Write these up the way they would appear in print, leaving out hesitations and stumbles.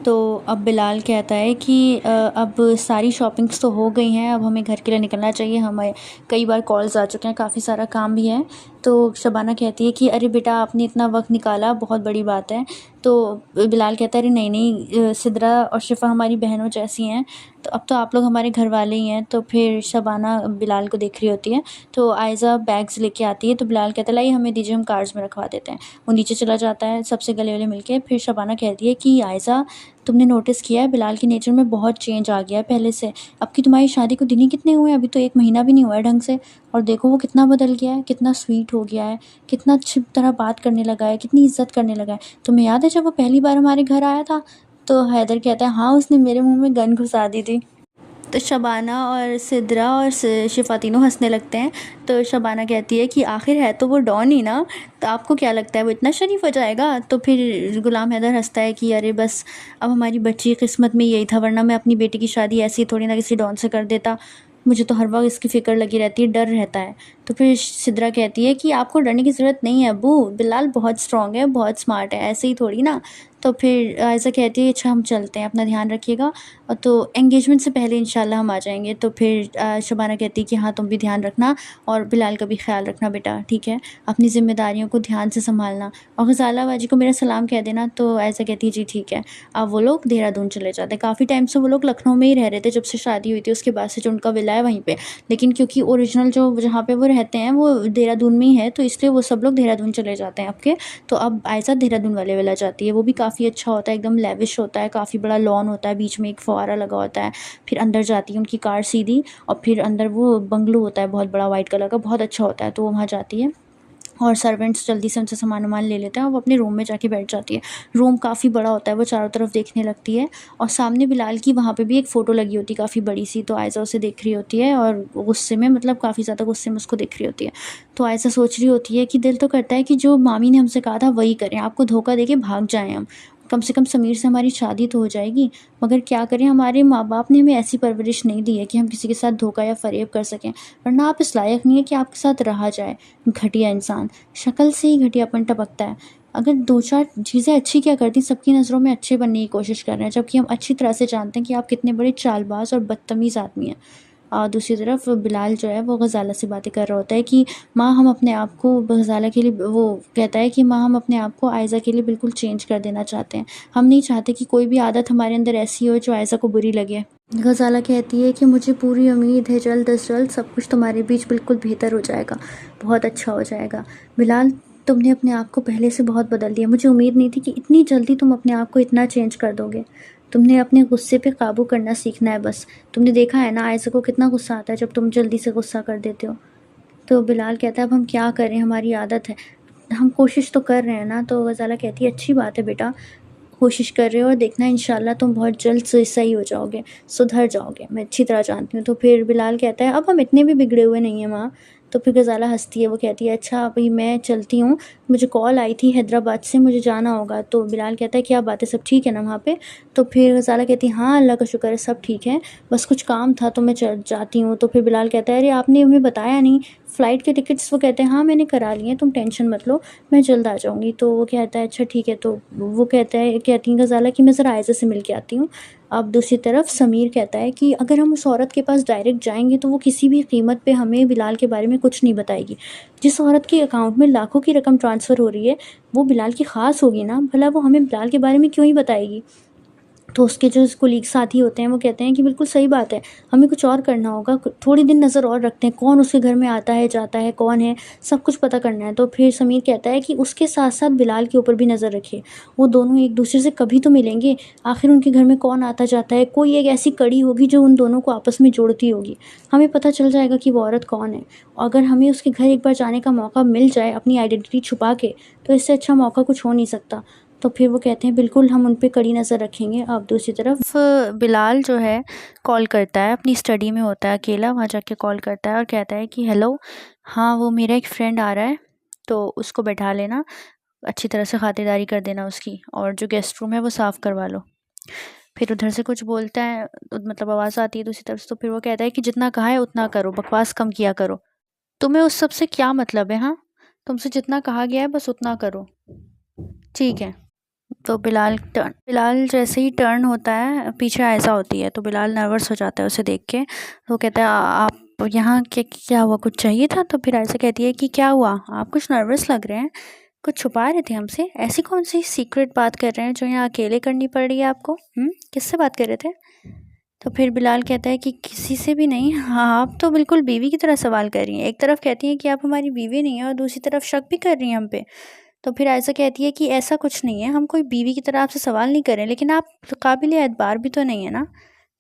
तो अब बिलाल कहता है कि अब सारी शॉपिंग्स तो हो गई हैं, अब हमें घर के लिए निकलना चाहिए, हमें कई बार कॉल्स आ चुके हैं, काफ़ी सारा काम भी है। तो शबाना कहती है कि अरे बेटा आपने इतना वक्त निकाला, बहुत बड़ी बात है। तो बिलाल कहता है अरे नहीं नहीं, सिद्रा और शिफा हमारी बहनों जैसी हैं, तो अब तो आप लोग हमारे घर वाले ही हैं। तो फिर शबाना बिलाल को देख रही होती है, तो आयज़ा बैग्स लेके आती है। तो बिलाल कहता है लाइए हमें दीजिए, हम कार्स में रखवा देते हैं। वो नीचे चला जाता है, सबसे गले गले मिलके। फिर शबाना कहती है कि आयज़ा तुमने नोटिस किया है बिलाल के नेचर में बहुत चेंज आ गया है पहले से। अब की तुम्हारी शादी को दिन ही कितने हुए हैं, अभी तो 1 महीना भी नहीं हुआ है ढंग से, और देखो वो कितना बदल गया है, कितना स्वीट हो गया है, कितना अच्छी तरह बात करने लगा है, कितनी इज़्ज़त करने लगा है। तुम्हें याद है जब वो पहली बार हमारे घर आया था? तो हैदर कहता है हाँ, उसने मेरे मुँह में गन घुसा दी थी। तो शबाना और सिद्रा और शिफ़ा तीनों हंसने लगते हैं। तो शबाना कहती है कि आखिर है तो वो डॉन ही ना, तो आपको क्या लगता है वो इतना शरीफ हो जाएगा? तो फिर गुलाम हैदर हंसता है कि अरे बस अब हमारी बच्ची की किस्मत में यही था, वरना मैं अपनी बेटी की शादी ऐसी थोड़ी ना किसी डॉन से कर देता। मुझे तो हर वक्त इसकी फ़िक्र लगी रहती है, डर रहता है। तो फिर सिद्रा कहती है कि आपको डरने की ज़रूरत नहीं है अब्बू, बिलाल बहुत स्ट्रॉन्ग है, बहुत स्मार्ट है, ऐसे ही थोड़ी ना। तो फिर आयज़ा कहती है अच्छा हम चलते हैं, अपना ध्यान रखिएगा, और तो एंगेजमेंट से पहले इंशाल्लाह हम आ जाएंगे। तो फिर शबाना कहती है कि हाँ तुम भी ध्यान रखना, और बिलाल का भी ख्याल रखना बेटा, ठीक है, अपनी ज़िम्मेदारियों को ध्यान से संभालना, और गज़ाला बाजी को मेरा सलाम कह देना। तो ऐसा कहती है जी ठीक है। अब वो लोग देहरादून चले जाते हैं। काफ़ी टाइम से वो लोग लखनऊ में ही रह रहे थे, जब से शादी हुई थी उसके बाद से जो उनका विला है वहीं पे, लेकिन क्योंकि ओरिजिनल जो जहाँ पे वो रहते हैं वो देहरादून में ही है, तो इसलिए वो सब लोग देहरादून चले जाते हैं आपके। तो अब आयज़ा देहरादून वाले विला जाती है, वो भी काफ़ी अच्छा होता है, एकदम लेविश होता है, काफ़ी बड़ा लॉन होता है, बीच में एक फव्वारा लगा होता है। फिर अंदर जाती है उनकी कार सीधी, और फिर अंदर वो बंगलो होता है बहुत बड़ा, वाइट कलर का, बहुत अच्छा होता है। तो वो वहाँ जाती है, और सर्वेंट्स जल्दी से उनसे सामान-वामान ले लेते हैं, और वो अपने रूम में जाके बैठ जाती है। रूम काफ़ी बड़ा होता है, वो चारों तरफ देखने लगती है, और सामने बिलाल की वहाँ पे भी एक फ़ोटो लगी होती है काफ़ी बड़ी-सी। तो आयज़ा उसे देख रही होती है, और गुस्से में, मतलब काफ़ी ज़्यादा गुस्से में उसको देख रही होती है। तो आयज़ा सोच रही होती है कि दिल तो करता है कि जो मामी ने हमसे कहा था वही करें, आपको धोखा देके भाग जाएँ हम। कम से कम समीर से हमारी शादी तो हो जाएगी, मगर क्या करें, हमारे माँ-बाप ने हमें ऐसी परवरिश नहीं दी है कि हम किसी के साथ धोखा या फ़रेब कर सकें, वरना आप इस लायक नहीं है कि आपके साथ रहा जाए। घटिया इंसान, शक्ल से ही घटियापन टपकता है। अगर 2-4 चीज़ें अच्छी क्या करती, सबकी नज़रों में अच्छे बनने की कोशिश कर रहे हैं, जबकि हम अच्छी तरह से जानते हैं कि आप कितने बड़े चालबाज़ और बदतमीज़ आदमी हैं। दूसरी तरफ बिलाल जो है वो गज़ाला से बातें कर रहा होता है कि माँ हम अपने आप को गज़ाला के लिए, वो कहता है कि माँ हम अपने आप को आयज़ा के लिए बिल्कुल चेंज कर देना चाहते हैं। हम नहीं चाहते कि कोई भी आदत हमारे अंदर ऐसी हो जो आयज़ा को बुरी लगे। गज़ाला कहती है कि मुझे पूरी उम्मीद है जल्द अज़ जल्द सब कुछ तुम्हारे बीच बिल्कुल बेहतर हो जाएगा, बहुत अच्छा हो जाएगा। बिलाल तुमने अपने आप को पहले से बहुत बदल दिया, मुझे उम्मीद नहीं थी कि इतनी जल्दी तुम अपने आप को इतना चेंज कर दोगे। तुमने अपने गुस्से पे काबू करना सीखना है बस। तुमने देखा है ना आयशा को कितना गुस्सा आता है जब तुम जल्दी से गुस्सा कर देते हो। तो बिलाल कहता है अब हम क्या करें, हमारी आदत है, हम कोशिश तो कर रहे हैं ना। तो गज़ाला कहती है अच्छी बात है बेटा, कोशिश कर रहे हो, और देखना इंशाल्लाह तुम बहुत जल्द से सही हो जाओगे, सुधर जाओगे, मैं अच्छी तरह जानती हूँ। तो फिर बिलाल कहता है अब हम इतने भी बिगड़े हुए नहीं हैं माँ। तो फिर गज़ाला हंसती है, वो कहती है अच्छा अभी मैं चलती हूँ, मुझे कॉल आई थी हैदराबाद से, मुझे जाना होगा। तो बिलाल कहता है क्या बात है, सब ठीक है ना वहाँ पे? तो फिर गज़ाला कहती है हाँ अल्लाह का शुक्र है सब ठीक है, बस कुछ काम था तो मैं चल जाती हूँ। तो फिर बिलाल कहता है अरे आपने हमें बताया नहीं फ़्लाइट के टिकट्स? वो कहते हैं हाँ मैंने करा लिए हैं, तुम टेंशन मत लो, मैं जल्द आ जाऊँगी। तो वो कहता है अच्छा ठीक है। तो वो कहती हैं गज़ाला कि मैं ज़रा आयज़ा से मिल के आती हूँ। अब दूसरी तरफ समीर कहता है कि अगर हम उस औरत के पास डायरेक्ट जाएँगे तो वो किसी भी कीमत पे हमें बिलाल के बारे में कुछ नहीं बताएगी। जिस औरत के अकाउंट में लाखों की रकम ट्रांसफ़र हो रही है वो बिलाल की ख़ास होगी ना, भला वो हमें बिलाल के बारे में क्यों ही बताएगी? तो उसके जो कोलीग साथी होते हैं वो कहते हैं कि बिल्कुल सही बात है, हमें कुछ और करना होगा, थोड़ी दिन नज़र और रखते हैं, कौन उसके घर में आता है जाता है, कौन है, सब कुछ पता करना है। तो फिर समीर कहता है कि उसके साथ साथ बिलाल के ऊपर भी नज़र रखिए, वो दोनों एक दूसरे से कभी तो मिलेंगे, आखिर उनके घर में कौन आता जाता है, कोई एक ऐसी कड़ी होगी जो उन दोनों को आपस में जोड़ती होगी, हमें पता चल जाएगा कि वो औरत कौन है। अगर हमें उसके घर एक बार जाने का मौका मिल जाए अपनी आइडेंटिटी छुपा के, तो इससे अच्छा मौका कुछ हो नहीं सकता। तो फिर वो कहते हैं बिल्कुल हम उन पे कड़ी नज़र रखेंगे। अब दूसरी तरफ बिलाल जो है कॉल करता है, अपनी स्टडी में होता है अकेला, वहाँ जाके कॉल करता है और कहता है कि हेलो, हाँ वो मेरा एक फ्रेंड आ रहा है तो उसको बैठा लेना, अच्छी तरह से खातिरदारी कर देना उसकी, और जो गेस्ट रूम है वो साफ़ करवा लो। फिर उधर से कुछ बोलता है, मतलब आवाज़ आती है दूसरी तरफ से, तो फिर वो कहता है कि जितना कहा है उतना करो, बकवास कम किया करो, तुम्हें उस सब से क्या मतलब है? हाँ, तुमसे जितना कहा गया है बस उतना करो, ठीक है। तो बिलाल जैसे ही टर्न होता है, पीछे आयशा होती है, तो बिलाल नर्वस हो जाता है उसे देख के। तो कहता है आप यहाँ क्या हुआ, कुछ चाहिए था? तो फिर आयशा कहती है कि क्या हुआ, आप कुछ नर्वस लग रहे हैं, कुछ छुपा रहे थे हमसे? ऐसी कौन सी सीक्रेट बात कर रहे हैं जो यहाँ अकेले करनी पड़ रही है आपको? किससे बात कर रहे थे? तो फिर बिलाल कहता है कि किसी से भी नहीं। हाँ, आप तो बिल्कुल बीवी की तरह सवाल कर रही हैं। एक तरफ कहती हैं कि आप हमारी बीवी नहीं हैं और दूसरी तरफ शक भी कर रही हैं हम पे। तो फिर आयशा कहती है कि ऐसा कुछ नहीं है, हम कोई बीवी की तरह आपसे सवाल नहीं कर रहे, लेकिन आप काबिल एतबार भी तो नहीं है ना,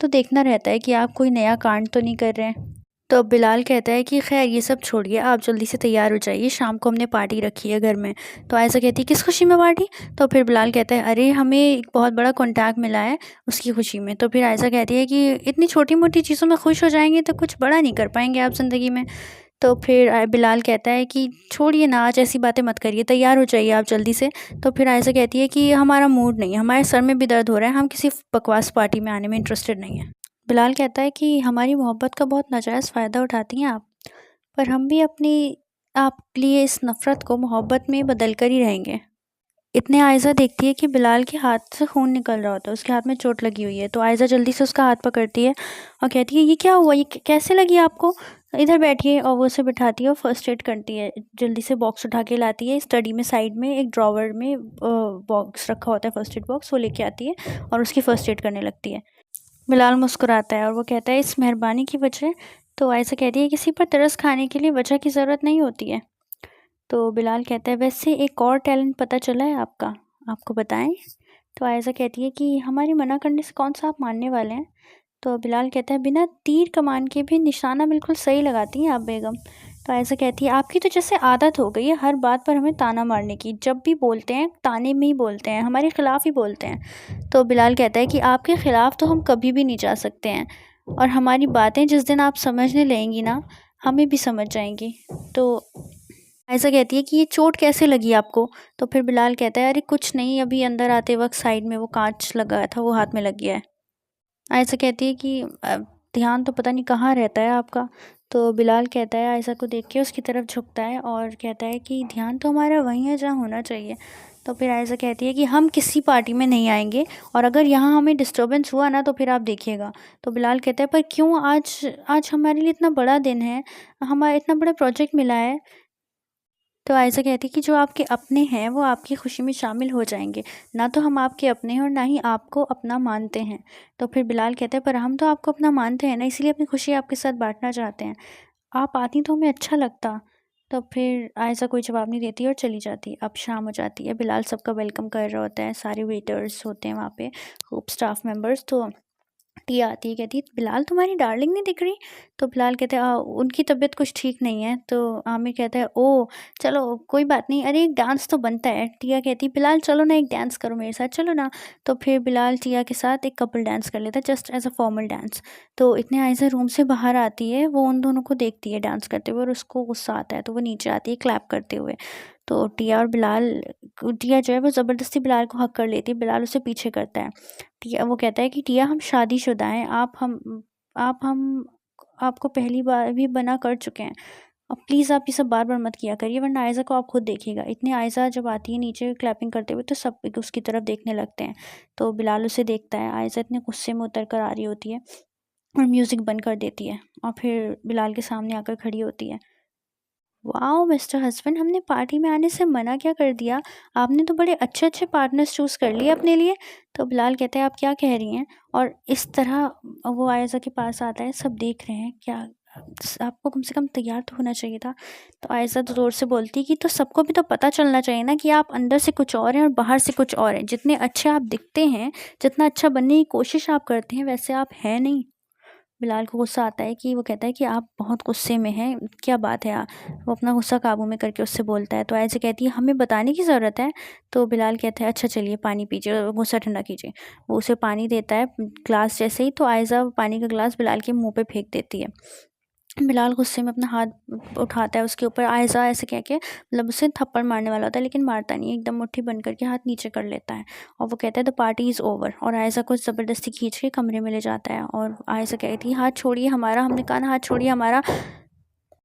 तो देखना रहता है कि आप कोई नया कांड तो नहीं कर रहे हैं। तो बिलाल कहता है कि खैर ये सब छोड़िए, आप जल्दी से तैयार हो जाइए, शाम को हमने पार्टी रखी है घर में। तो आयशा कहती है किस खुशी में पार्टी? तो फिर बिलाल कहता है अरे हमें एक बहुत बड़ा कॉन्टैक्ट मिला है, उसकी खुशी में। तो फिर आयशा कहती है कि इतनी छोटी मोटी चीज़ों में खुश हो जाएंगे तो कुछ बड़ा नहीं कर पाएंगे आप ज़िंदगी में। तो फिर बिलाल कहता है कि छोड़िए ना, आज ऐसी बातें मत करिए, तैयार हो जाइए आप जल्दी से। तो फिर आयशा कहती है कि हमारा मूड नहीं है, हमारे सर में भी दर्द हो रहा है, हम किसी बकवास पार्टी में आने में इंटरेस्टेड नहीं है। बिलाल कहता है कि हमारी मोहब्बत का बहुत नाजायज़ फ़ायदा उठाती हैं आप, पर हम भी अपनी आप लिए इस नफ़रत को मोहब्बत में बदल कर ही रहेंगे। इतने आयशा देखती है कि बिलाल के हाथ से खून निकल रहा होता है, उसके हाथ में चोट लगी हुई है। तो आयशा जल्दी से उसका हाथ पकड़ती है और कहती है ये क्या हुआ, ये कैसे लगी आपको, इधर बैठिए। और वो उसे बिठाती है और फर्स्ट एड करती है, जल्दी से बॉक्स उठा के लाती है। स्टडी में साइड में एक ड्रॉवर में बॉक्स रखा होता है, फर्स्ट एड बॉक्स, वो लेके आती है और उसकी फ़र्स्ट एड करने लगती है। बिलाल मुस्कुराता है और वो कहता है इस मेहरबानी की वजह। तो आयशा कहती है किसी पर तरस खाने के लिए वजह की ज़रूरत नहीं होती है। तो बिलाल कहता है वैसे एक और टैलेंट पता चला है आपका, आपको बताएं? तो आयशा कहती है कि हमारे मना करने से कौन सा आप मानने वाले हैं? तो बिलाल कहता है बिना तीर कमान के भी निशाना बिल्कुल सही लगाती हैं आप बेगम। तो आयशा कहती है आपकी तो जैसे आदत हो गई है हर बात पर हमें ताना मारने की, जब भी बोलते हैं ताने में ही बोलते हैं, हमारे ख़िलाफ़ ही बोलते हैं। तो बिलाल कहता है कि आपके ख़िलाफ़ तो हम कभी भी नहीं जा सकते हैं, और हमारी बातें जिस दिन आप समझने लगेंगी ना, हमें भी समझ जाएंगी। तो आयशा कहती है कि ये चोट कैसे लगी आपको? तो फिर बिलाल कहता है अरे कुछ नहीं, अभी अंदर आते वक्त साइड में वो कांच लगा था, वो हाथ में लग गया है। आयशा कहती है कि ध्यान तो पता नहीं कहाँ रहता है आपका। तो बिलाल कहता है, आयशा को देख के उसकी तरफ झुकता है और कहता है कि ध्यान तो हमारा वहीं है जहाँ होना चाहिए। तो फिर आयशा कहती है कि हम किसी पार्टी में नहीं आएंगे, और अगर यहाँ हमें डिस्टर्बेंस हुआ ना तो फिर आप देखिएगा। तो बिलाल कहता है पर क्यों, आज आज हमारे लिए इतना बड़ा दिन है, हमारा इतना बड़ा प्रोजेक्ट मिला है। तो आयशा कहती है कि जो आपके अपने हैं वो आपकी खुशी में शामिल हो जाएंगे, ना तो हम आपके अपने हैं और ना ही आपको अपना मानते हैं। तो फिर बिलाल कहते हैं पर हम तो आपको अपना मानते हैं ना, इसलिए अपनी खुशी आपके साथ बांटना चाहते हैं, आप आती तो हमें अच्छा लगता। तो फिर आयशा कोई जवाब नहीं देती और चली जाती है। अब शाम हो जाती है, बिलाल सबका वेलकम कर रहा होता है, सारे वेटर्स होते हैं वहाँ पे, खूब स्टाफ मेंबर्स। तो टिया आती है, कहती है बिलाल तुम्हारी डार्लिंग नहीं दिख रही? तो बिलाल कहते हैं उनकी तबीयत कुछ ठीक नहीं है। तो आमिर कहता है ओ चलो कोई बात नहीं, अरे एक डांस तो बनता है। टिया कहती है बिलाल चलो ना, एक डांस करो मेरे साथ, चलो ना। तो फिर बिलाल टिया के साथ एक कपल डांस कर लेता है, just as a formal dance. तो इतने आयशा रूम से बाहर आती है, वो उन दोनों को देखती है डांस करते हुए और उसको गुस्सा आता है, तो वो नीचे आती है क्लैप करते हुए। तो टिया और बिलाल, टिया जो है वो ज़बरदस्ती बिलाल को हक कर लेती है, बिलाल उसे पीछे करता है। टिया वो कहता है कि टिया हम शादीशुदा हैं, आप हम आपको पहली बार भी मना कर चुके हैं, अब प्लीज़ आप ये सब बार बार मत किया करिए, वरना आयशा को आप खुद देखिएगा। इतने आयशा जब आती है नीचे क्लैपिंग करते हुए तो सब उसकी तरफ देखने लगते हैं। तो बिलाल उसे देखता है, आयशा इतने गुस्से में उतर कर आ रही होती है और म्यूज़िक बंद कर देती है और फिर बिलाल के सामने आकर खड़ी होती है। वाओ मिस्टर हस्बैंड, हमने पार्टी में आने से मना क्या कर दिया, आपने तो बड़े अच्छे अच्छे पार्टनर्स चूज़ कर लिए अपने लिए। तो बिलाल कहते हैं आप क्या कह रही हैं? और इस तरह वो आयशा के पास आता है, सब देख रहे हैं, क्या आपको कम से कम तैयार तो होना चाहिए था। तो आयशा तो ज़ोर से बोलती है कि तो सबको भी तो पता चलना चाहिए ना कि आप अंदर से कुछ और हैं और बाहर से कुछ और हैं, जितने अच्छे आप दिखते हैं, जितना अच्छा बनने की कोशिश आप करते हैं, वैसे आप हैं नहीं। बिलाल को गुस्सा आता है कि वो कहता है कि आप बहुत गुस्से में हैं, क्या बात है वो अपना गुस्सा काबू में करके उससे बोलता है। तो आयशा कहती है हमें बताने की ज़रूरत है। तो बिलाल कहता है अच्छा चलिए पानी पीजिए और गुस्सा ठंडा कीजिए। वो उसे पानी देता है ग्लास जैसे ही, तो आयशा पानी का ग्लास बिलाल के मुंह पे फेंक देती है। बिलाल गुस्से में अपना हाथ उठाता है उसके ऊपर, आयशा ऐसे कह के मतलब उसे थप्पड़ मारने वाला होता है, लेकिन मारता नहीं है, एकदम मुट्ठी बंद करके हाथ नीचे कर लेता है और वो कहता है द पार्टी इज़ ओवर, और आयशा को ज़बरदस्ती खींच के कमरे में ले जाता है। और आयशा कहती है हाथ छोड़िए हमारा, हमने कहा ना हाथ छोड़िए हमारा।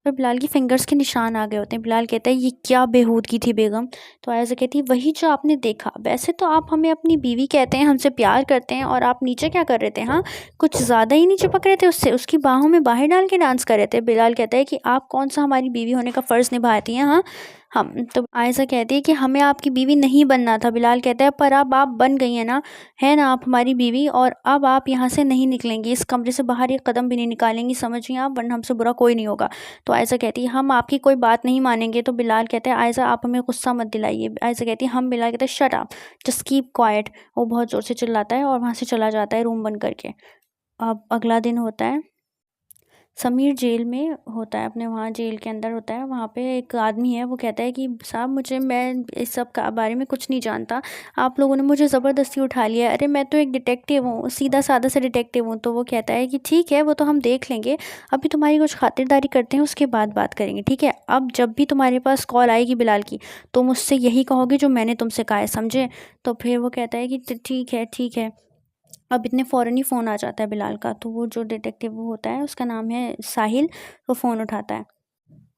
पर बिलाल की फिंगर्स के निशान आ गए होते हैं। बिलाल कहता है ये क्या बेहूदगी थी बेगम। तो आयशा कहती है वही जो आपने देखा। वैसे तो आप हमें अपनी बीवी कहते हैं, हमसे प्यार करते हैं, और आप नीचे क्या कर रहे थे? हाँ, कुछ ज़्यादा ही नीचे पक रहे थे उससे, उसकी बाहों में बाहें डाल के डांस कर रहे थे। बिलाल कहता है कि आप कौन सा हमारी बीवी होने का फ़र्ज़ निभाती हैं? हाँ, हम तो आयशा कहती है कि हमें आपकी बीवी नहीं बनना था। बिलाल कहता है पर अब आप बन गई हैं ना, है ना आप हमारी बीवी, और अब आप यहाँ से नहीं निकलेंगी, इस कमरे से बाहर एक कदम भी नहीं निकालेंगी, समझिए आप, वरना हमसे बुरा कोई नहीं होगा। तो आयशा कहती है हम आपकी कोई बात नहीं मानेंगे। तो बिलाल कहता है आयशा आप हमें गुस्सा मत दिलाइए। आयशा कहती है हम, बिलाल कहता है shut up, just keep quiet. वो बहुत ज़ोर से चिल्लाता है और वहाँ से चला जाता है रूम बंद करके। अब अगला दिन होता है, समीर जेल में होता है, अपने वहाँ जेल के अंदर होता है। वहाँ पे एक आदमी है, वो कहता है कि साहब मैं इस सब का बारे में कुछ नहीं जानता, आप लोगों ने मुझे ज़बरदस्ती उठा लिया है। अरे मैं तो एक डिटेक्टिव हूँ, सीधा साधा सा डिटेक्टिव हूँ। तो वो कहता है कि ठीक है वो तो हम देख लेंगे, अभी तुम्हारी कुछ खातिरदारी करते हैं, उसके बाद बात करेंगे, ठीक है? अब जब भी तुम्हारे पास कॉल आएगी बिलाल की, तो मुझसे यही कहोगे जो मैंने तुमसे कहा है, समझे? तो फिर वो कहता है कि ठीक है ठीक है। अब इतने फ़ौरन ही फ़ोन आ जाता है बिलाल का। तो वो जो डिटेक्टिव वो होता है, उसका नाम है साहिल, वो फ़ोन उठाता है।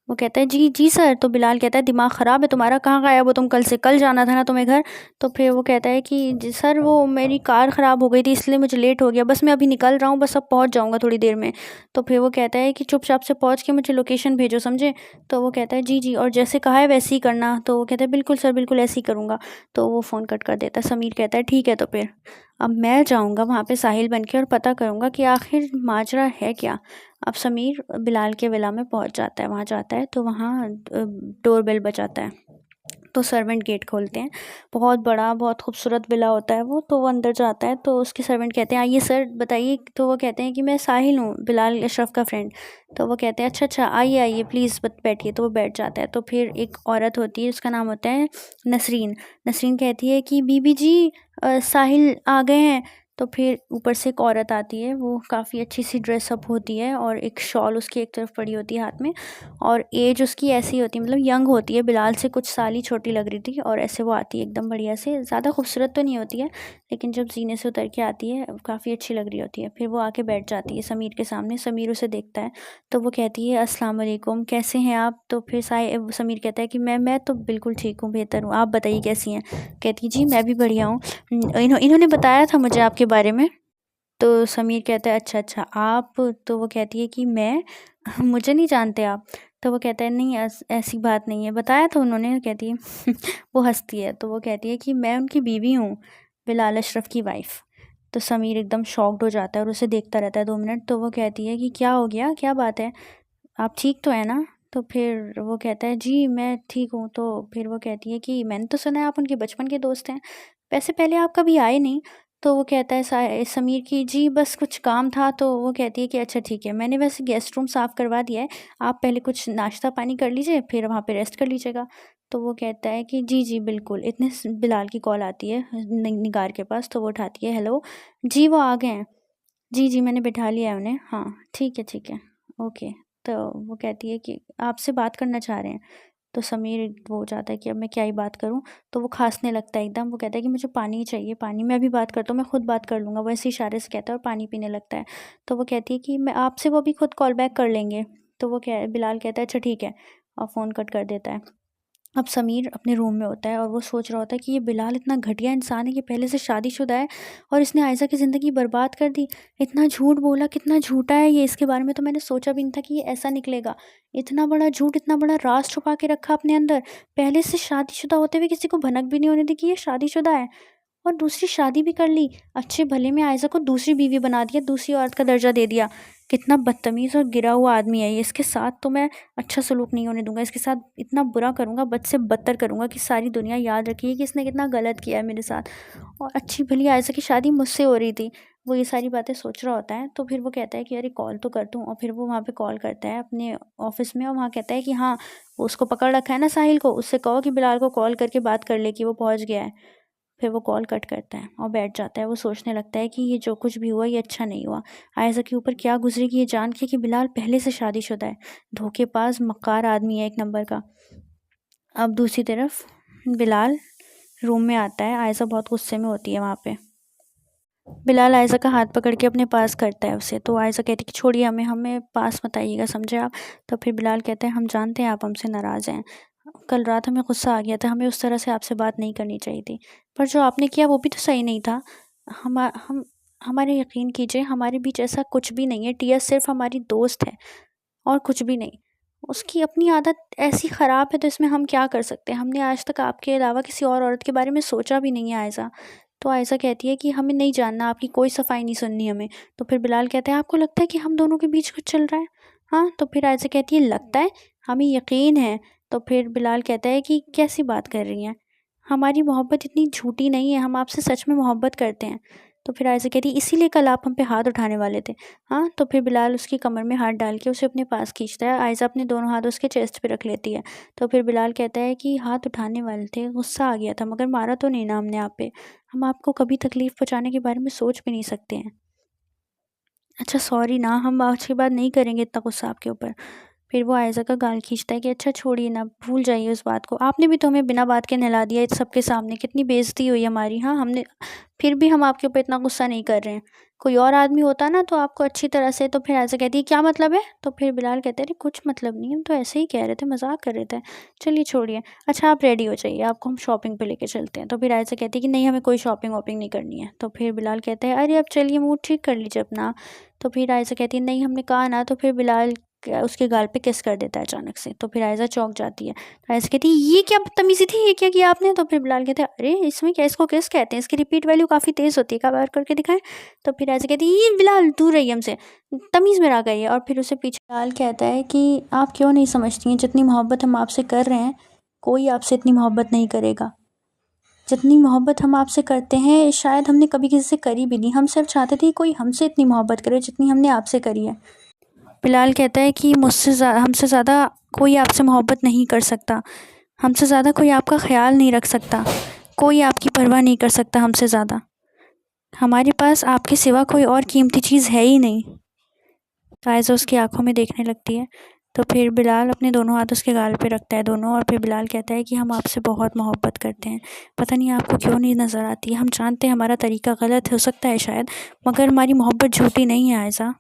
वो कहता है जी जी सर। तो बिलाल कहता है दिमाग ख़राब है तुम्हारा, कहाँ गायब हो तुम? कल से, कल जाना था ना तुम्हें घर। तो फिर वो कहता है कि जी सर वो मेरी कार ख़राब हो गई थी, इसलिए मुझे लेट हो गया, बस मैं अभी निकल रहा हूँ, बस अब पहुँच जाऊँगा थोड़ी देर में। तो फिर वो कहता है कि चुपचाप से पहुँच के मुझे लोकेशन भेजो, समझे? तो वो कहता है जी जी, और जैसे कहा है वैसे ही करना। तो वो कहता है बिल्कुल सर, बिल्कुल ऐसे ही करूँगा। तो वो फ़ोन कट कर देता है। समीर कहता है ठीक है। तो फिर अब मैं जाऊँगा वहाँ पे साहिल बन के और पता करूँगा कि आखिर माजरा है क्या। अब समीर बिलाल के विला में पहुँच जाता है, वहाँ जाता है तो वहाँ डोरबेल बजाता है। तो सर्वेंट गेट खोलते हैं। बहुत बड़ा, बहुत खूबसूरत विला होता है वो। तो वो अंदर जाता है तो उसके सर्वेंट कहते हैं आइए सर बताइए। तो वो कहते हैं कि मैं साहिल हूँ, बिलाल अशरफ का फ्रेंड। तो वो कहते हैं अच्छा अच्छा, आइए आइए प्लीज़ बैठिए। तो वो बैठ जाता है। तो फिर एक औरत होती है, उसका नाम होता है नसरीन। नसरीन कहती है कि बीबी जी साहिल आ गए हैं। तो फिर ऊपर से एक औरत आती है, वो काफ़ी अच्छी सी ड्रेसअप होती है और एक शॉल उसकी एक तरफ पड़ी होती है हाथ में, और एज उसकी ऐसी होती है, मतलब यंग होती है, बिलाल से कुछ साल ही छोटी लग रही थी। और ऐसे वो आती है एकदम बढ़िया से, ज़्यादा खूबसूरत तो नहीं होती है, लेकिन जब जीने से उतर के आती है काफ़ी अच्छी लग रही होती है। फिर वो आके बैठ जाती है समीर के सामने। समीर उसे देखता है तो वो कहती है अस्सलाम वालेकुम, कैसे हैं आप? तो फिर समीर कहता है कि मैं तो बिल्कुल ठीक हूँ, बेहतर हूँ, आप बताइए कैसी हैं? कहती जी मैं भी बढ़िया हूँ, इन्होंने बताया था मुझे आपके बारे में। तो समीर कहता है अच्छा अच्छा आप। तो वो कहती है कि मैं मुझे नहीं जानते आप? तो वो कहता है नहीं ऐसी बात नहीं है, बताया था उन्होंने, कहती है वो हंसती है। तो वो कहती है कि मैं उनकी बीवी हूँ, बिलाल अशरफ की वाइफ। तो समीर एकदम शॉक्ड हो जाता है और उसे देखता रहता है 2 मिनट। तो वो कहती है कि क्या हो गया, क्या बात है, आप ठीक तो है ना? तो फिर वो कहता है जी मैं ठीक हूँ। तो फिर वो कहती है कि मैंने तो सुना है आप उनके बचपन के दोस्त हैं, वैसे पहले आप कभी आए नहीं? तो वो कहता है समीर की जी बस कुछ काम था। तो वो कहती है कि अच्छा ठीक है, मैंने वैसे गेस्ट रूम साफ़ करवा दिया है, आप पहले कुछ नाश्ता पानी कर लीजिए, फिर वहाँ पे रेस्ट कर लीजिएगा। तो वो कहता है कि जी जी बिल्कुल। इतने बिलाल की कॉल आती है निगार के पास। तो वो उठाती है, हेलो जी वो आ गए हैं, जी जी मैंने बिठा लिया है उन्हें, हाँ ठीक है, ओके। तो वो कहती है कि आपसे बात करना चाह रहे हैं। तो समीर वो हो जाता है कि अब मैं क्या ही बात करूं। तो वो खांसने लगता है एकदम। वो कहता है कि मुझे पानी चाहिए, पानी। मैं अभी बात करता हूँ, मैं खुद बात कर लूँगा, वो ऐसे इशारे से कहता है और पानी पीने लगता है। तो वो कहती है कि मैं आपसे, वो भी खुद कॉल बैक कर लेंगे। तो वो बिलाल कहता है अच्छा ठीक है, और फ़ोन कट कर देता है। अब समीर अपने रूम में होता है और वो सोच रहा होता है कि ये बिलाल इतना घटिया इंसान है कि पहले से शादीशुदा है और इसने आयशा की ज़िंदगी बर्बाद कर दी। इतना झूठ बोला, कितना झूठा है ये, इसके बारे में तो मैंने सोचा भी नहीं था कि ये ऐसा निकलेगा। इतना बड़ा झूठ, इतना बड़ा राज छुपा के रखा अपने अंदर, पहले से शादीशुदा होते हुए किसी को भनक भी नहीं होने दी कि ये शादीशुदा है, और दूसरी शादी भी कर ली। अच्छे भले में आयशा को दूसरी बीवी बना दिया, दूसरी औरत का दर्जा दे दिया। कितना बदतमीज़ और गिरा हुआ आदमी है ये। इसके साथ तो मैं अच्छा सलूक नहीं होने दूंगा, इसके साथ इतना बुरा करूँगा, बद से बदतर करूँगा कि सारी दुनिया याद रखेगी कि इसने कितना गलत किया है मेरे साथ। और अच्छी भली आयशा की शादी मुझसे हो रही थी। वो ये सारी बातें सोच रहा होता है। तो फिर वो कहता है कि अरे कॉल तो कर दूँ, और फिर वो वहाँ पे कॉल करता है अपने ऑफिस में, और वहाँ कहता है कि हाँ, वो उसको पकड़ रखा है ना साहिल को, उससे कहो कि बिलाल को कॉल करके बात कर ले कि वो पहुँच गया है। फिर वो कॉल कट करता है और बैठ जाता है। वो सोचने लगता है कि ये जो कुछ भी हुआ ये अच्छा नहीं हुआ। आयशा के ऊपर क्या गुजरेगी ये जान के कि बिलाल पहले से शादीशुदा है, धोखेबाज मक्कार आदमी है एक नंबर का। अब दूसरी तरफ बिलाल रूम में आता है, आयशा बहुत गुस्से में होती है वहाँ पे। बिलाल आयज़ा का हाथ पकड़ के अपने पास करता है उसे। तो आयज़ा कहती है कि छोड़िए हमें, हमें पास मत आइएगा, समझे आप। तो फिर बिलाल कहता है हम जानते हैं आप हमसे नाराज़ हैं। कल रात हमें गुस्सा आ गया था, हमें उस तरह से आपसे बात नहीं करनी चाहिए थी। पर जो आपने किया वो भी तो सही नहीं था। हम हमारे यकीन कीजिए, हमारे बीच ऐसा कुछ भी नहीं है। टिया सिर्फ़ हमारी दोस्त है और कुछ भी नहीं। उसकी अपनी आदत ऐसी ख़राब है तो इसमें हम क्या कर सकते हैं? हमने आज तक आपके अलावा किसी और औरत के बारे में सोचा भी नहीं है आयज़ा। तो आयज़ा कहती है कि हमें नहीं जानना, आपकी कोई सफाई नहीं सुननी हमें। तो फिर बिलाल कहता है आपको लगता है कि हम दोनों के बीच कुछ चल रहा है? हाँ, तो फिर आयज़ा कहती है लगता है, हमें यकीन है। तो फिर बिलाल कहता है कि कैसी बात कर रही हैं? हमारी मोहब्बत इतनी झूठी नहीं है, हम आपसे सच में मोहब्बत करते हैं। तो फिर आयज़ा कहती है इसीलिए कल आप हम पे हाथ उठाने वाले थे। हाँ, तो फिर बिलाल उसकी कमर में हाथ डाल के उसे अपने पास खींचता है। आयज़ा अपने दोनों हाथ उसके चेस्ट पे रख लेती है। तो फिर बिलाल कहता है कि हाथ उठाने वाले थे, गुस्सा आ गया था, मगर मारा तो नहीं ना हमने आप पे। हम आपको कभी तकलीफ़ पहुँचाने के बारे में सोच भी नहीं सकते हैं। अच्छा सॉरी ना, हम आज के बाद नहीं करेंगे इतना गुस्सा आपके ऊपर। फिर वो आयज़ा का गाल खींचता है कि अच्छा छोड़िए ना, भूल जाइए उस बात को। आपने भी तो हमें बिना बात के नहला दिया इस सबके सामने, कितनी बेइज़्ज़ती हुई हमारी। हाँ, हमने फिर भी हम आपके ऊपर इतना गुस्सा नहीं कर रहे हैं। कोई और आदमी होता ना तो आपको अच्छी तरह से। तो फिर आयज़ा कहती है क्या मतलब है? तो फिर बिलाल कहते हैं अरे कुछ मतलब नहीं, हम तो ऐसे ही कह रहे थे, मज़ाक कर रहे थे। चलिए छोड़िए। अच्छा आप रेडी हो जाइए, आपको हम शॉपिंग पे लेके चलते हैं। तो फिर आयज़ा कहती है कि नहीं, हमें कोई शॉपिंग वॉपिंग नहीं करनी है। तो फिर बिलाल कहता है अरे अब चलिए, मूड ठीक कर लीजिए अपना। तो फिर आयज़ा कहती है नहीं, हमने कहा ना। तो फिर बिलाल उसके गाल पे किस कर देता है अचानक से। तो फिर आयज़ा चौंक जाती है। तो आयज़ा कहती है ये क्या बदतमीज़ी थी, ये क्या किया आपने? तो फिर बिलाल कहता है अरे इसमें क्या, इसको किस कहते हैं, इसकी रिपीट वैल्यू काफ़ी तेज़ होती है, कब बार करके दिखाएं। तो फिर आयज़ा कहती है ये बिलाल दूर रहिए हमसे, तमीज़ में रहा करिए। और फिर उसे पीछे बिलाल कहता है कि आप क्यों नहीं समझती हैं, जितनी मोहब्बत हम आपसे कर रहे हैं कोई आपसे इतनी मोहब्बत नहीं करेगा। जितनी मोहब्बत हम आपसे करते हैं शायद हमने कभी किसी से करी भी नहीं। हम सिर्फ चाहते थे कोई हमसे इतनी मोहब्बत करे जितनी हमने आपसे करी है। बिलाल कहता है कि हमसे ज़्यादा कोई आपसे मोहब्बत नहीं कर सकता, हमसे ज़्यादा कोई आपका ख़्याल नहीं रख सकता, कोई आपकी परवाह नहीं कर सकता हमसे ज़्यादा। हमारे पास आपके सिवा कोई और कीमती चीज़ है ही नहीं। आयज़ा उसकी आंखों में देखने लगती है। तो फिर बिलाल अपने दोनों हाथ उसके गाल पे रखता है दोनों, और फिर बिलाल कहता है कि हम आपसे बहुत मोहब्बत करते हैं, पता नहीं आपको क्यों नहीं नज़र आती। हम जानते हैं हमारा तरीका गलत हो सकता है शायद, मगर हमारी मोहब्बत झूठी नहीं है आयज़ा।